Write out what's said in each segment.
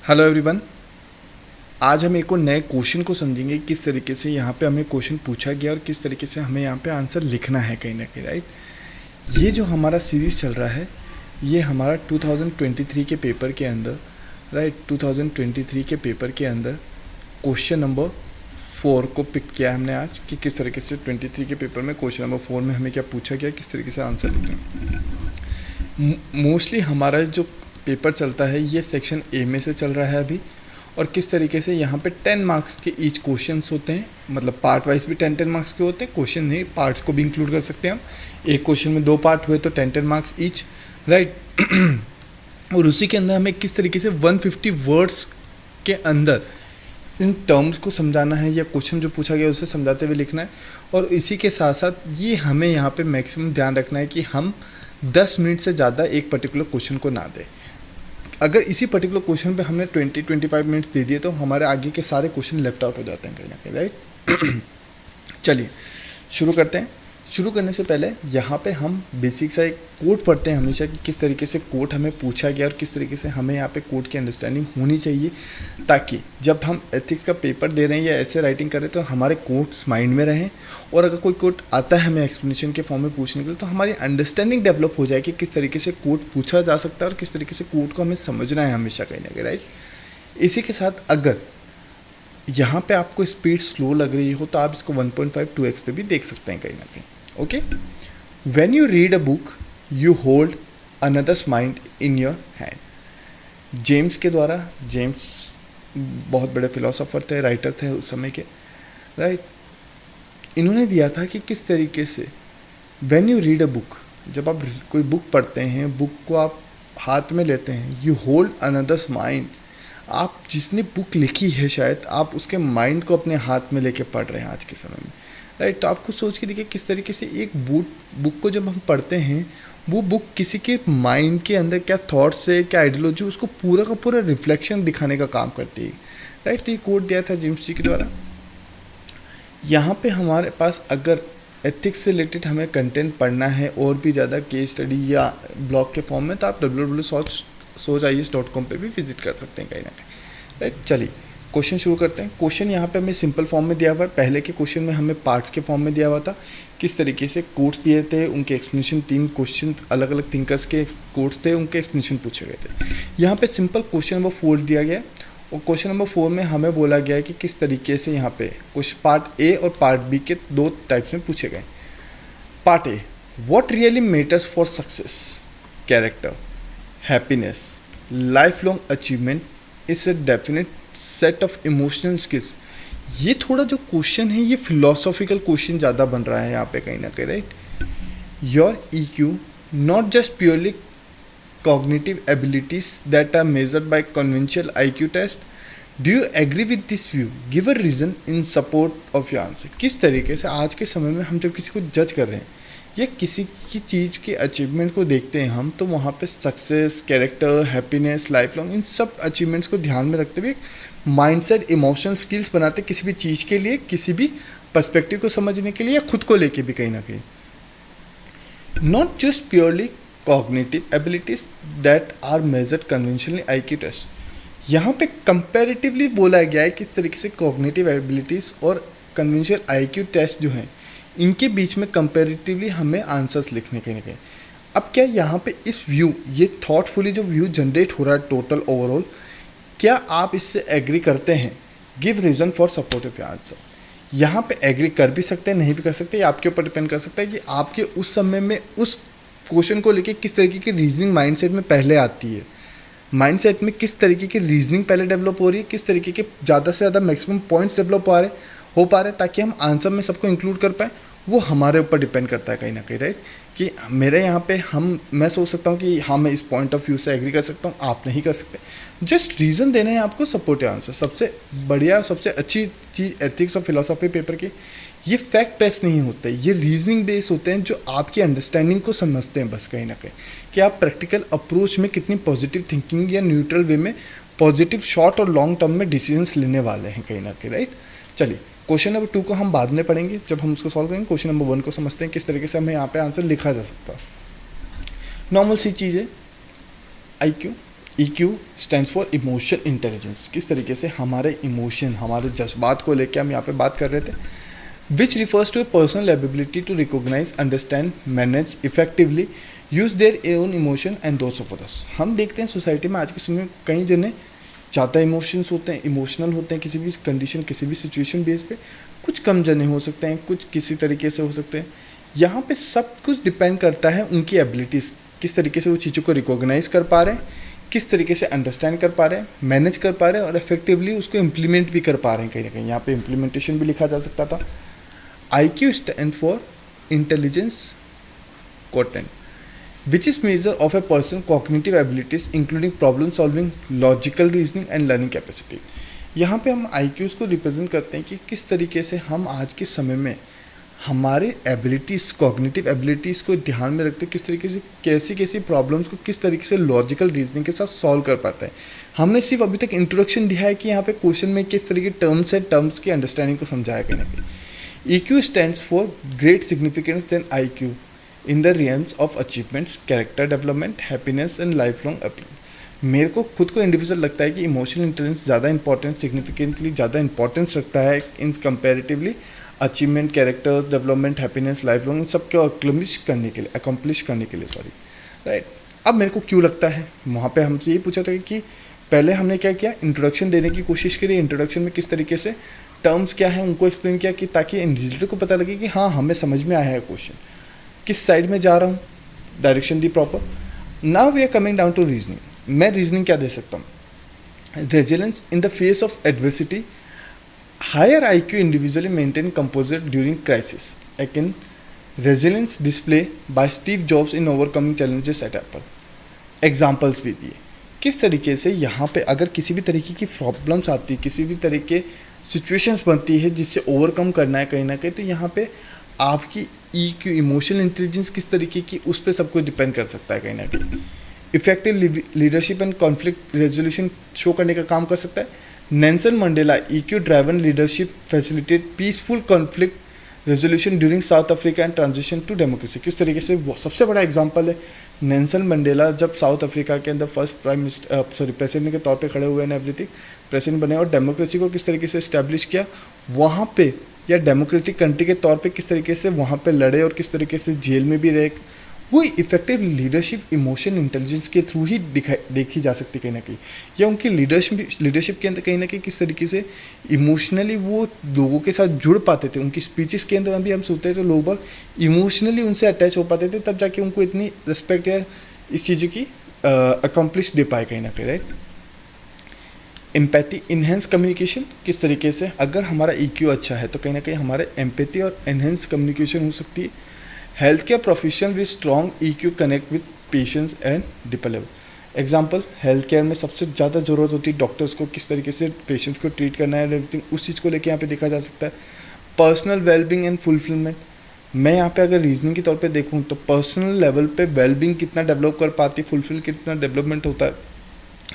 Hello everyone. आज हम एक और नए क्वेश्चन को समझेंगे, किस तरीके से यहाँ पे हमें क्वेश्चन पूछा गया और किस तरीके से हमें यहाँ पे आंसर लिखना है कहीं ना कहीं, राइट। ये जो हमारा सीरीज़ चल रहा है ये हमारा 2023 के पेपर के अंदर, राइट, 2023 के पेपर के अंदर क्वेश्चन नंबर 4 को पिक किया हमने आज कि किस तरीके से 23 के पेपर में क्वेश्चन नंबर 4 में हमें क्या पूछा गया, किस तरीके से आंसर लिखना। मोस्टली हमारा जो पेपर चलता है ये सेक्शन ए में से चल रहा है अभी, और किस तरीके से यहाँ पे 10 मार्क्स के ईच क्वेश्चंस होते हैं, मतलब पार्ट वाइज भी 10 मार्क्स के होते हैं, क्वेश्चन नहीं पार्ट्स को भी इंक्लूड कर सकते हैं हम। एक क्वेश्चन में 2 पार्ट हुए तो 10 मार्क्स ईच, राइट। और उसी के अंदर हमें किस तरीके से 150 वर्ड्स के अंदर इन टर्म्स को समझाना है या क्वेश्चन जो पूछा गया उसे समझाते हुए लिखना है। और इसी के साथ साथ ये हमें यहाँ पे मैक्सिमम ध्यान रखना है कि हम 10 मिनट से ज़्यादा एक पर्टिकुलर क्वेश्चन को ना दें। अगर इसी पर्टिकुलर क्वेश्चन पे हमने 20-25 मिनट्स दे दिए तो हमारे आगे के सारे क्वेश्चन लेफ्ट आउट हो जाते हैं कहीं ना कहीं, राइट। चलिए शुरू करते हैं। शुरू करने से पहले यहाँ पे हम बेसिक सा एक कोड पढ़ते हैं हमेशा कि किस तरीके से कोड हमें पूछा गया और किस तरीके से हमें यहाँ पे कोड की अंडरस्टैंडिंग होनी चाहिए, ताकि जब हम एथिक्स का पेपर दे रहे हैं या ऐसे राइटिंग कर रहे हैं तो हमारे कोड्स माइंड में रहें। और अगर कोई कोड आता है हमें एक्सप्लेनेशन के फॉर्म में पूछने के लिए तो हमारी अंडरस्टैंडिंग डेवलप हो जाए कि किस तरीके से कोड पूछा जा सकता है और किस तरीके से कोड को हमें समझना है हमेशा कहीं ना कहीं, राइट। इसी के साथ अगर यहाँ पे आपको स्पीड स्लो लग रही हो तो आप इसको 1.5-2x पे भी देख सकते हैं कहीं ना कहीं, okay. When you read a book you hold another's mind in your hand. James के द्वारा, जेम्स बहुत बड़े फिलोसोफर थे, राइटर थे उस समय के, राइट। इन्होंने दिया था कि किस तरीके से when you read a book, जब आप कोई बुक पढ़ते हैं, बुक को आप हाथ में लेते हैं, यू होल्ड अनदर्स माइंड। आप जिसने बुक लिखी है शायद आप उसके माइंड को अपने हाथ में लेके पढ़ रहे हैं आज के समय में, राइट। तो आपको सोच के देखिए किस तरीके से एक बुक को जब हम पढ़ते हैं वो बुक किसी के माइंड के अंदर क्या थॉट्स है, क्या आइडियोलॉजी, उसको पूरा का पूरा रिफ्लेक्शन दिखाने का काम करती है, राइट। तो ये कोट दिया था जेम्स जी के द्वारा। यहाँ पे हमारे पास अगर एथिक्स से रिलेटेड हमें कंटेंट पढ़ना है और भी ज़्यादा केस स्टडी या ब्लॉग के फॉर्म में, तो आप www.sochies.com पे भी विजिट कर सकते हैं कहीं ना कहीं, राइट। चलिए क्वेश्चन शुरू करते हैं। क्वेश्चन यहाँ पे हमें सिंपल फॉर्म में दिया हुआ है। पहले के क्वेश्चन में हमें पार्ट्स के फॉर्म में दिया हुआ था, किस तरीके से कोट्स दिए थे, उनके एक्सप्लेनेशन, 3 क्वेश्चन अलग अलग थिंकर्स के कोट्स थे, उनके एक्सप्लेनेशन पूछे गए थे। यहाँ पे सिंपल क्वेश्चन नंबर 4 दिया गया और क्वेश्चन नंबर 4 में हमें बोला गया है कि किस तरीके से यहाँ पे कुछ पार्ट ए और पार्ट बी के 2 टाइप्स में पूछे गए। Part A, what really matters for success, character, happiness, life long achievement is a definite set of emotional skills. ये थोड़ा जो क्वेश्चन है ये फिलोसॉफिकल क्वेश्चन ज़्यादा बन रहा है यहाँ पे कहीं ना कहीं, right. Your EQ not just purely cognitive abilities that are measured by conventional IQ test. Do you agree with this view? Give a reason in support of your answer. किस तरीके से आज के समय में हम जब किसी को जज कर रहे हैं या किसी की चीज़ के अचीवमेंट को देखते हैं हम, तो वहाँ पे success, character, happiness, life long, इन सब अचीवमेंट्स को ध्यान में रखते हुए माइंडसेट, इमोशनल स्किल्स बनाते किसी भी चीज़ के लिए, किसी भी पर्सपेक्टिव को समझने के लिए या खुद को लेके भी कहीं ना कहीं। Not just purely cognitive abilities that are measured conventionally IQ test। यहाँ पे कंपैरेटिवली बोला गया है किस तरीके से cognitive abilities और conventional IQ टेस्ट जो हैं इनके बीच में कंपैरेटिवली हमें आंसर्स लिखने के लिए। अब क्या यहाँ पे इस व्यू, ये थॉटफुली जो व्यू जनरेट हो रहा है टोटल ओवरऑल, क्या आप इससे एग्री करते हैं? Give reason for supportive your answer. यहाँ पे एग्री कर भी सकते हैं, नहीं भी कर सकते, आपके ऊपर डिपेंड कर सकता है कि आपके उस समय में उस क्वेश्चन को लेके किस तरीके की रीजनिंग माइंडसेट में पहले आती है, माइंडसेट में किस तरीके की रीजनिंग पहले डेवलप हो रही है, किस तरीके के ज़्यादा से ज़्यादा मैक्सिमम पॉइंट्स डेवलप हो पा रहे ताकि हम आंसर में सबको इंक्लूड कर पाएँ। वो हमारे ऊपर डिपेंड करता है कहीं ना कहीं, राइट। कि मेरे यहाँ पे मैं सोच सकता हूँ कि हाँ मैं इस पॉइंट ऑफ व्यू से एग्री कर सकता हूँ, आप नहीं कर सकते। जस्ट रीज़न देना है आपको, सपोर्टिव आंसर। सबसे बढ़िया, सबसे अच्छी चीज़ एथिक्स और फिलोसॉफी पेपर की, ये फैक्ट बेस्ड नहीं होते, ये रीजनिंग बेस्ड होते हैं जो आपकी अंडरस्टैंडिंग को समझते हैं बस कहीं ना कहीं, कि आप प्रैक्टिकल अप्रोच में कितनी पॉजिटिव थिंकिंग या न्यूट्रल वे में पॉजिटिव शॉर्ट और लॉन्ग टर्म में डिसीजंस लेने वाले हैं कहीं ना कहीं, राइट। चलिए क्वेश्चन नंबर 2 को हम बाद में पढ़ेंगे जब हम उसको सॉल्व करेंगे। क्वेश्चन नंबर 1 को समझते हैं किस तरीके से हमें यहाँ पे आंसर लिखा जा सकता है। नॉर्मल सी चीज़ है, IQ। EQ stands for emotion intelligence. किस तरीके से हमारे इमोशन, हमारे जज्बात को लेकर हम यहाँ पे बात कर रहे थे। Which refers to a personal ability to recognize, understand, manage effectively, use their own emotion and those of others. हम देखते हैं सोसाइटी में आज के समय में कई जने ज़्यादा इमोशंस होते हैं, इमोशनल होते हैं किसी भी कंडीशन, किसी भी सिचुएशन बेस पे। कुछ कम जने हो सकते हैं, कुछ किसी तरीके से हो सकते हैं। यहाँ पे सब कुछ डिपेंड करता है उनकी एबिलिटीज़, किस तरीके से वो चीज़ों को रिकॉग्नाइज कर पा रहे हैं, किस तरीके से अंडरस्टैंड कर पा रहे हैं, मैनेज कर पा रहे हैं और इफेक्टिवली उसको इम्प्लीमेंट भी कर पा रहे हैं। कहीं ना कहीं यहाँ पे इम्प्लीमेंटेशन भी लिखा जा सकता था। IQ stand for intelligence quotient, which is measure of a person cognitive abilities including problem solving, logical reasoning and learning capacity। यहाँ पे हम IQs को रिप्रेजेंट करते हैं कि किस तरीके से हम आज के समय में हमारे एबिलिटीज़, कॉग्निटिव एबिलिटीज़ को ध्यान में रखते हैं, किस तरीके से कैसी कैसी प्रॉब्लम्स को किस तरीके से लॉजिकल रीजनिंग के साथ सॉल्व कर पाता है। हमने सिर्फ अभी तक इंट्रोडक्शन दिया है कि यहाँ पे क्वेश्चन में किस तरह के टर्म्स है, टर्म्स की अंडरस्टैंडिंग को समझाया कहीं ना कहीं। EQ stands for great significance than IQ in the realms of achievements, character development, happiness and life long uplift. मेरे को खुद को इंडिविजुअल लगता है कि इमोशनल इंटेलिजेंस ज़्यादा इंपॉर्टेंस, सिग्निफिकेंटली ज़्यादा इंपॉर्टेंस रखता है in comparatively achievement, character development, happiness, life long, सब को अकम्प्लिश करने के लिए राइट। अब मेरे को क्यों लगता है, वहाँ पे हमसे यही पूछा था कि पहले हमने क्या किया, इंट्रोडक्शन देने की कोशिश करी। इंट्रोडक्शन में किस तरीके से टर्म्स क्या है उनको एक्सप्लेन किया कि ताकि इंडिविजुअल को पता लगे कि हाँ हमें समझ में आया है क्वेश्चन, किस साइड में जा रहा हूँ, डायरेक्शन दी proper. Now we are coming down to reasoning. मैं रीजनिंग क्या दे सकता हूँ, resilience in the face of adversity, higher IQ individually maintain composure during crisis, again resilience display by Steve Jobs in overcoming challenges at Apple. Examples भी दिए किस तरीके से यहाँ पे अगर किसी भी तरीके की प्रॉब्लम्स आती है, किसी भी तरीके सिचुएशंस बनती है जिससे ओवरकम करना है कहीं ना कहीं, तो यहाँ पे आपकी EQ इमोशनल इंटेलिजेंस किस तरीके की, उस पर सब कुछ डिपेंड कर सकता है कहीं ना कहीं। Effective leadership and conflict resolution show करने का काम कर सकता है। Nelson Mandela EQ driven leadership facilitate peaceful conflict resolution during South Africa and transition to democracy. किस तरीके से सबसे बड़ा एग्जांपल है नेल्सन मंडेला, जब साउथ अफ्रीका के अंदर फर्स्ट प्रेसिडेंट के तौर पे खड़े हुए हैं, एवरीथिंग प्रेसिडेंट बने और डेमोक्रेसी को किस तरीके से इस्टेब्लिश किया वहाँ पे, या डेमोक्रेटिक कंट्री के तौर पे किस तरीके से वहाँ पे लड़े और किस तरीके से जेल में भी रहे। वो इफेक्टिव लीडरशिप इमोशन इंटेलिजेंस के थ्रू ही देखी जा सकती कहीं ना कहीं, या उनकी लीडरशिप के अंदर कहीं ना कहीं किस तरीके से इमोशनली वो लोगों के साथ जुड़ पाते थे। उनकी स्पीचेस के अंदर भी हम सुनते थे तो लोग इमोशनली उनसे अटैच हो पाते थे, तब जाके उनको इतनी रिस्पेक्ट या इस चीज़ों की अकम्प्लिश दे पाए कहीं ना कहीं, राइट। एम्पैथी, इन्हेंस कम्युनिकेशन, किस तरीके से अगर हमारा EQ अच्छा है तो कहीं ना कहीं हमारे एम्पैथी और इन्हेंस कम्युनिकेशन हो सकती है। Health care profession with strong EQ connect with patients and deeper level. Example, health care में सबसे ज़्यादा ज़रूरत होती है डॉक्टर्स को, किस तरीके से पेशेंट्स को ट्रीट करना है, एवरीथिंग उस चीज़ को लेकर यहाँ पे देखा जा सकता है। पर्सनल वेलबींग एंड फुलफिलमेंट, मैं यहाँ पे अगर रीजनिंग के तौर पे देखूँ तो पर्सनल लेवल पे वेलबींग कितना डेवलप कर पाती है, फुलफिल कितना डेवलपमेंट होता है,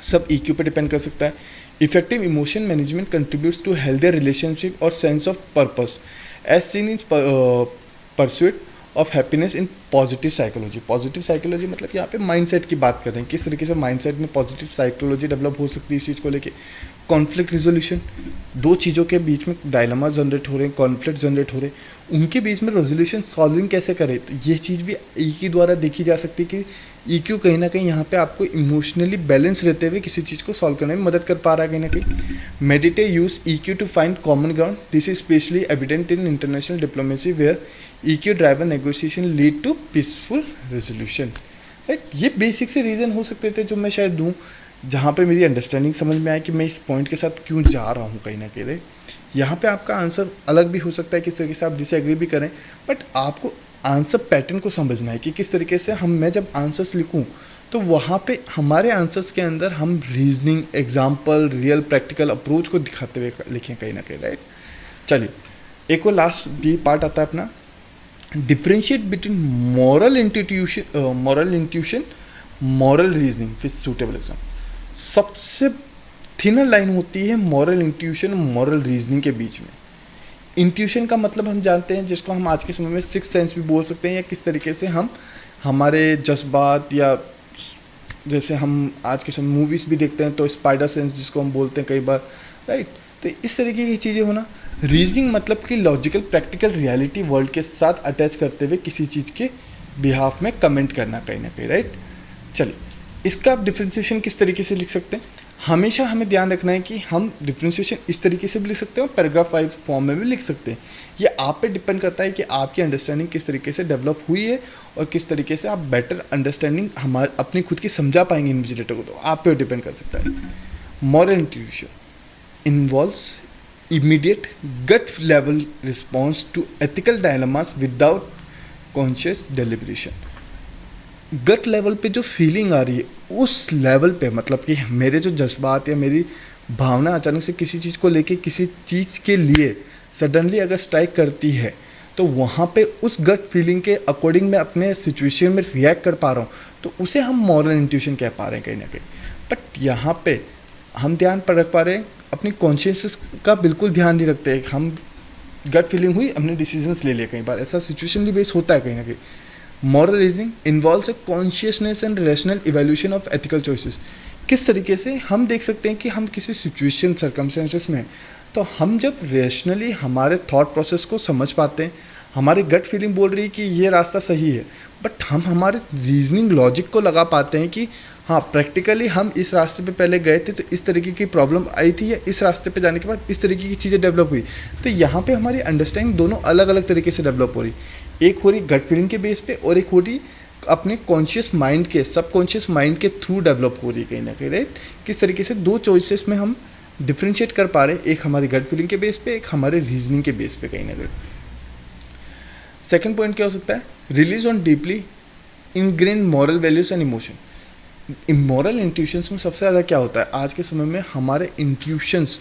सब EQ पे डिपेंड कर सकता है। Effective emotion management contributes to healthier relationship और sense of purpose as seen in pursuit of happiness in positive psychology. Positive psychology मतलब यहाँ पे माइंडसेट की बात कर रहे हैं, किस तरीके से माइंडसेट में पॉजिटिव साइकोलॉजी डेवलप हो सकती है इस चीज़ को लेके। कॉन्फ्लिक्ट रिजोल्यूशन, दो चीज़ों के बीच में डायलेमा जनरेट हो रहे हैं, कॉन्फ्लिक्ट जनरेट हो रहे हैं, उनके बीच में रेजोल्यूशन सॉल्विंग कैसे करें, तो ये चीज़ भी EQ द्वारा देखी जा सकती है कि EQ कहीं ना कहीं यहाँ पे आपको इमोशनली बैलेंस रहते हुए किसी चीज़ को सॉल्व करने में मदद कर पा रहा है कहीं ना कहीं। Mediate use EQ to find common ground, this is especially evident in international diplomacy where EQ driven negotiation lead to peaceful resolution, right. ये बेसिक से रीज़न हो सकते थे जो मैं शायद दूँ, जहाँ पे मेरी अंडरस्टैंडिंग समझ में आए कि मैं इस पॉइंट के साथ क्यों जा रहा हूँ कहीं ना कहीं। यहाँ पे आपका आंसर अलग भी हो सकता है, किस तरीके से आप डिसएग्री भी करें, बट आपको आंसर पैटर्न को समझना है कि किस तरीके से मैं जब आंसर्स लिखूँ तो वहाँ पे हमारे आंसर्स के अंदर हम reasoning, example, real practical approach को दिखाते हुए लिखें कहीं ना कहीं, राइट। चलिए एक और लास्ट भी पार्ट आता है अपना, differentiate between moral intuition, moral reasoning with suitable example. सबसे थिनर लाइन होती है मॉरल इंट्यूशन, मॉरल रीजनिंग के बीच में। इंट्यूशन का मतलब हम जानते हैं, जिसको हम आज के समय में सिक्स सेंस भी बोल सकते हैं, या किस तरीके से हम हमारे जज्बात या जैसे हम आज के समय मूवीज़ भी देखते हैं तो स्पाइडर सेंस जिसको हम बोलते हैं कई बार, राइट। तो इस तरीके की चीज़ें होना। रीजनिंग मतलब कि लॉजिकल प्रैक्टिकल रियलिटी वर्ल्ड के साथ अटैच करते हुए किसी चीज़ के बिहाफ में कमेंट करना कहीं ना कहीं, राइट। चलिए, इसका आप डिफ्रेंसिएशन किस तरीके से लिख सकते हैं? हमेशा हमें ध्यान रखना है कि हम डिफ्रेंसिएशन इस तरीके से भी लिख सकते हैं और पैराग्राफ वाइज फॉर्म में भी लिख सकते हैं। ये आप पे डिपेंड करता है कि आपकी अंडरस्टैंडिंग किस तरीके से डेवलप हुई है और किस तरीके से आप बेटर अंडरस्टैंडिंग हमारे अपनी खुद की समझा पाएंगे इन्विजिलेटर को, तो आप पे डिपेंड कर सकता है। Moral intuition involves immediate gut level response to ethical dilemmas without conscious deliberation। Gut level पे जो फीलिंग आ रही है उस लेवल पे, मतलब कि मेरे जो जज्बात या मेरी भावना अचानक से किसी चीज़ को लेके किसी चीज़ के लिए सडनली अगर स्ट्राइक करती है तो वहाँ पे उस गट फीलिंग के अकॉर्डिंग मैं अपने सिचुएशन में रिएक्ट कर पा रहा हूँ, तो उसे हम मॉरल इंट्यूशन कह पा रहे हैं कहीं ना कहीं। बट यहाँ पे हम ध्यान पर रख पा रहे हैं अपनी कॉन्शियस का बिल्कुल ध्यान नहीं रखते। हम गट फीलिंग हुई, हमने डिसीजंस ले लिए, कई बार ऐसा सिचुएशनली बेस होता है कहीं ना कहीं। Moral reasoning involves a consciousness and rational evaluation of ethical choices. किस तरीके से हम देख सकते हैं कि हम किसी सिचुएशन सर्कमस्टेंसेस में, तो हम जब रैशनली हमारे थॉट प्रोसेस को समझ पाते हैं, हमारी गट फीलिंग बोल रही है कि ये रास्ता सही है, बट हम हमारे रीजनिंग लॉजिक को लगा पाते हैं कि हाँ प्रैक्टिकली हम इस रास्ते पे पहले गए थे तो इस तरीके की प्रॉब्लम आई थी, या इस रास्ते पे जाने के बाद इस तरीके की चीज़ें डेवलप हुई। तो यहाँ पे हमारी अंडरस्टैंडिंग दोनों अलग अलग तरीके से डेवलप हो रही, एक हो रही गट फीलिंग के बेस पे और एक हो रही अपने कॉन्शियस माइंड के, सबकॉन्शियस माइंड के थ्रू डेवलप हो रही कहीं ना कहीं, राइट। किस तरीके से दो चॉइसेस में हम डिफ्रेंशिएट कर पा रहे हैं, एक हमारी गट फीलिंग के बेस पे, एक हमारे रीजनिंग के बेस पे कहीं ना कहीं। सेकेंड पॉइंट क्या हो सकता है? Release on deeply ingrained moral values and emotion. Immoral intuitions में सबसे ज़्यादा क्या होता है आज के समय में, हमारे इंट्यूशंस,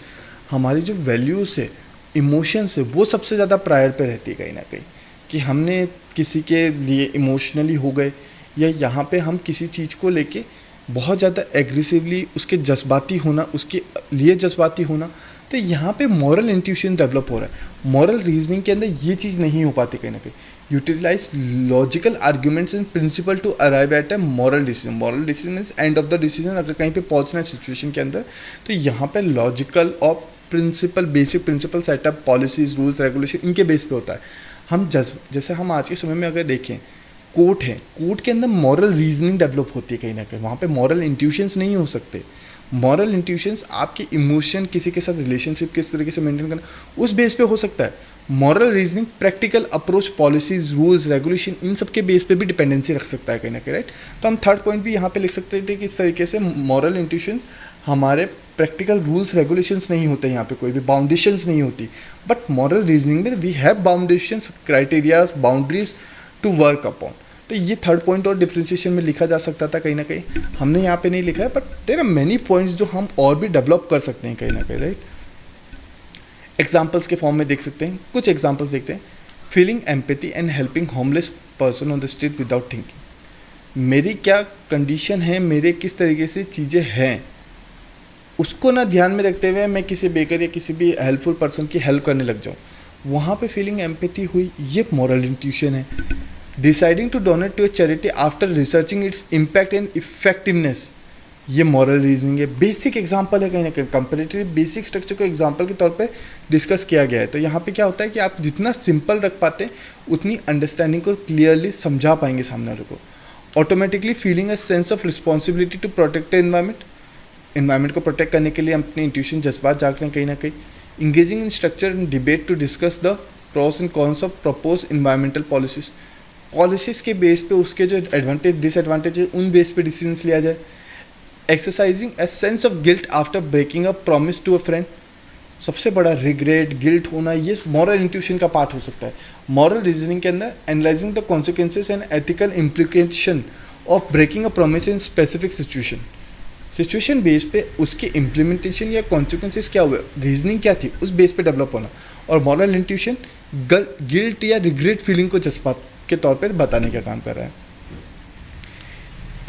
हमारी जो वैल्यूज़ है, इमोशंस है, वो सबसे ज़्यादा प्रायर पे रहती है कहीं ना कहीं। कि हमने किसी के लिए इमोशनली हो गए, या यहाँ पे हम किसी चीज़ को लेके बहुत ज़्यादा एग्रेसिवली उसके जज्बाती होना, उसके लिए जज्बाती होना, तो यहाँ पे मॉरल इंट्यूशन डेवलप हो रहा है। मॉरल रीजनिंग के अंदर ये चीज़ नहीं हो पाती कहीं ना कहीं। Utilise logical arguments and principle to arrive at a moral decision. Moral decision means end of the decision. अगर कहीं पे पहुंचना है सिचुएशन के अंदर, तो यहाँ पे लॉजिकल और principle, basic principle setup, policies, rules, regulation, इनके बेस पे होता है। हम जैसे हम आज के समय में अगर देखें, कोर्ट है, कोर्ट के अंदर मॉरल रीजनिंग डेवलप होती है कहीं ना कहीं। वहाँ पे मॉरल इंट्यूशंस नहीं हो सकते। मॉरल इंट्यूशंस आपके इमोशन, किसी के साथ रिलेशनशिप किस तरीके से मेंटेन करना, उस बेस पे हो सकता है। Moral reasoning practical approach, policies, rules, regulation, इन सब के बेस पे भी डिपेंडेंसी रख सकता है कहीं ना कहीं, राइट। तो हम थर्ड पॉइंट भी यहाँ पे लिख सकते थे कि इस तरीके से मॉरल इंट्यूशन हमारे प्रैक्टिकल रूल्स रेगुलेशंस नहीं होते, यहाँ पे कोई भी बाउंडेशंस नहीं होती। बट मॉरल रीजनिंग में we have boundations, criterias, boundaries to work upon. तो ये थर्ड पॉइंट और डिफ्रेंशिएशन में लिखा जा सकता था कहीं ना कहीं, हमने यहाँ पे नहीं लिखा है। But there are many points जो हम और भी डेवलप कर सकते हैं कहीं ना कहीं, राइट। एग्जाम्पल्स के फॉर्म में देख सकते हैं, कुछ एग्जाम्पल्स देखते हैं। Feeling empathy and helping homeless person on the street without thinking. मेरी क्या कंडीशन है, मेरे किस तरीके से चीज़ें हैं, उसको ना ध्यान में रखते हुए मैं किसी बेकर या किसी भी हेल्पफुल पर्सन की हेल्प करने लग जाऊँ, वहाँ पे फीलिंग एम्पैथी हुई, ये मॉरल इंट्यूशन है। Deciding to donate to a charity after researching its impact and effectiveness, ये मॉरल रीजनिंग है। बेसिक एग्जांपल है कहीं ना कहीं, कंपैरेटिव बेसिक स्ट्रक्चर को एग्जांपल के तौर पे डिस्कस किया गया है। तो यहाँ पे क्या होता है कि आप जितना सिंपल रख पाते हैं उतनी अंडरस्टैंडिंग को क्लियरली समझा पाएंगे सामने वाले को। Automatically feeling a sense of responsibility to protect the environment को प्रोटेक्ट करने के लिए अपने इंट्यूशन, जज्बात जाग रहे हैं कहीं ना कहीं। Engaging in structure and debate to discuss the pros and cons of propose environmental policies के बेस पे उसके जो एडवांटेज डिसएडवांटेज है उन बेस पे डिसीजंस लिया जाए। Exercising a sense of guilt after breaking a promise to a friend, सबसे बड़ा रिग्रेट, गिल्ट होना, ये मॉरल इंट्यूशन का पार्ट हो सकता है। मॉरल रीजनिंग के अंदर analysing the consequences and ethical implication of breaking a promise in specific situation base पे उसके इम्प्लीमेंटेशन या कॉन्सिक्वेंसेज क्या हुए, रीजनिंग क्या थी, उस बेस पे डेवलप होना। और मॉरल इंट्यूशन गिल्ट या रिग्रेट फीलिंग को जज्बात के तौर पर बताने का काम कर रहा है।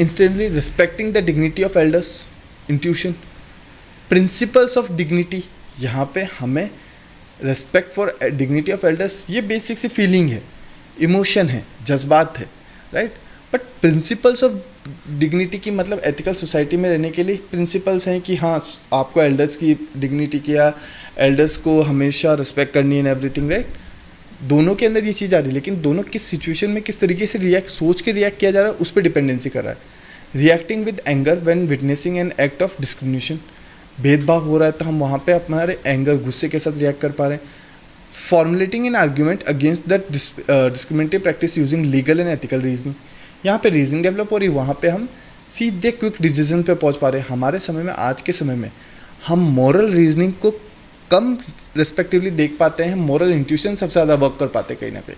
Instantly respecting the dignity of elders, intuition. Principles of dignity, यहाँ पे हमें respect for dignity of elders, ये बेसिक सी फीलिंग है, इमोशन है, जज्बात है, right. But principles of dignity की मतलब एथिकल सोसाइटी में रहने के लिए प्रिंसिपल्स हैं कि हाँ आपको एल्डर्स की डिग्निटी की या एल्डर्स को हमेशा रिस्पेक्ट करनी है एवरीथिंग, राइट। दोनों के अंदर ये चीज़ आ रही है, लेकिन दोनों किस सिचुएशन में किस तरीके से सोच के रिएक्ट किया जा रहा है उस पर डिपेंडेंसी कर रहा है। Reacting with anger when witnessing an act of discrimination, भेदभाव हो रहा है तो हम वहाँ पे हमारे एंगर गुस्से के साथ रिएक्ट कर पा रहे हैं। Formulating an argument against that discriminative practice using legal and ethical reasoning, यहाँ पे रीजनिंग डेवलप हो रही है, वहाँ पे हम सीधे क्विक डिसीजन पे पहुँच पा रहे हैं। हमारे समय में, आज के समय में हम मॉरल रीजनिंग को कम रिस्पेक्टिवली देख पाते हैं, मॉरल इंट्यूशन सबसे ज़्यादा वर्क कर पाते हैं कहीं ना कहीं।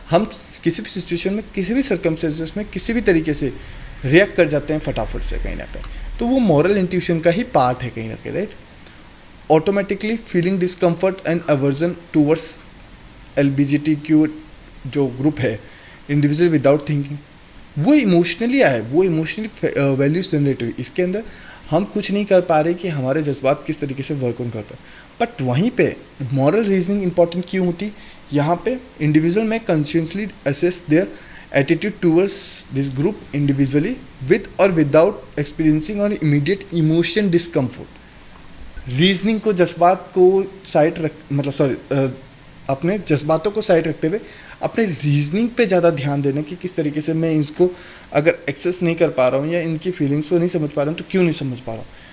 हम किसी भी सिचुएशन में, किसी भी सर्कमस्टेंसेस में किसी भी तरीके से रिएक्ट कर जाते हैं फटाफट से कहीं ना कहीं, तो वो मॉरल इंट्यूशन का ही पार्ट है कहीं ना कहीं, right. Automatically feeling discomfort and aversion towards LGBTQ जो ग्रुप है, इंडिविजुअल विदाउट थिंकिंग, वो इमोशनली आया है, वो इमोशनली वैल्यूज जनरेटिव। इसके अंदर हम कुछ नहीं कर पा रहे कि हमारे जज्बात किस तरीके से वर्क ऑन करता है। बट वहीं पे मॉरल रीजनिंग इंपॉर्टेंट क्यों होती, यहाँ पे इंडिविजुअल में consciously assess their attitude towards this group individually with और विदाउट एक्सपीरियंसिंग और इमीडिएट इमोशन डिस्कम्फर्ट। रीजनिंग को, जज्बात को साइड रख, मतलब अपने जज्बातों को साइड रखते हुए अपने रीजनिंग पे ज़्यादा ध्यान देना कि किस तरीके से मैं इसको अगर एक्सेस नहीं कर पा रहा हूँ या इनकी फीलिंग्स को नहीं समझ पा रहा हूँ तो क्यों नहीं समझ पा रहा हूँ।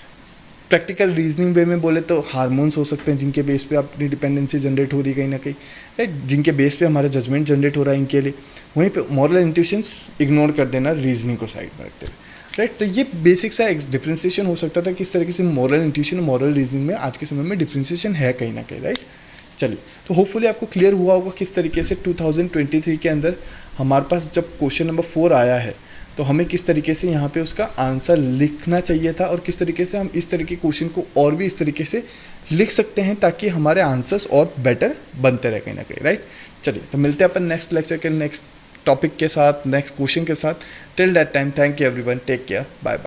प्रैक्टिकल रीजनिंग वे में बोले तो हार्मोन्स हो सकते हैं जिनके बेस पे अपनी डिपेंडेंसी जनरेट हो रही है कहीं ना कहीं, राइट, जिनके बेस पे हमारा जजमेंट जनरेट हो रहा है इनके लिए। वहीं पे मॉरल इंट्यूशंस इग्नोर कर देना रीजनिंग को साइड में रखते हुए, राइट। तो ये बेसिक सा डिफ्रेंसिएशन हो सकता था किस तरीके से मॉरल इंट्यूशन और मॉरल रीजनिंग में आज के समय में डिफ्रेंसिएशन है कहीं ना कहीं, राइट। चलिए, तो होपफुली आपको क्लियर हुआ होगा किस तरीके से 2023 के अंदर हमारे पास जब क्वेश्चन नंबर 4 आया है तो हमें किस तरीके से यहाँ पे उसका आंसर लिखना चाहिए था और किस तरीके से हम इस तरीके के क्वेश्चन को और भी इस तरीके से लिख सकते हैं ताकि हमारे आंसर्स और बेटर बनते रहे कहीं ना कहीं, राइट। चलिए, तो मिलते हैं अपन नेक्स्ट लेक्चर के नेक्स्ट टॉपिक के साथ, नेक्स्ट क्वेश्चन के साथ। Till that time, thank you everyone, take care, bye bye.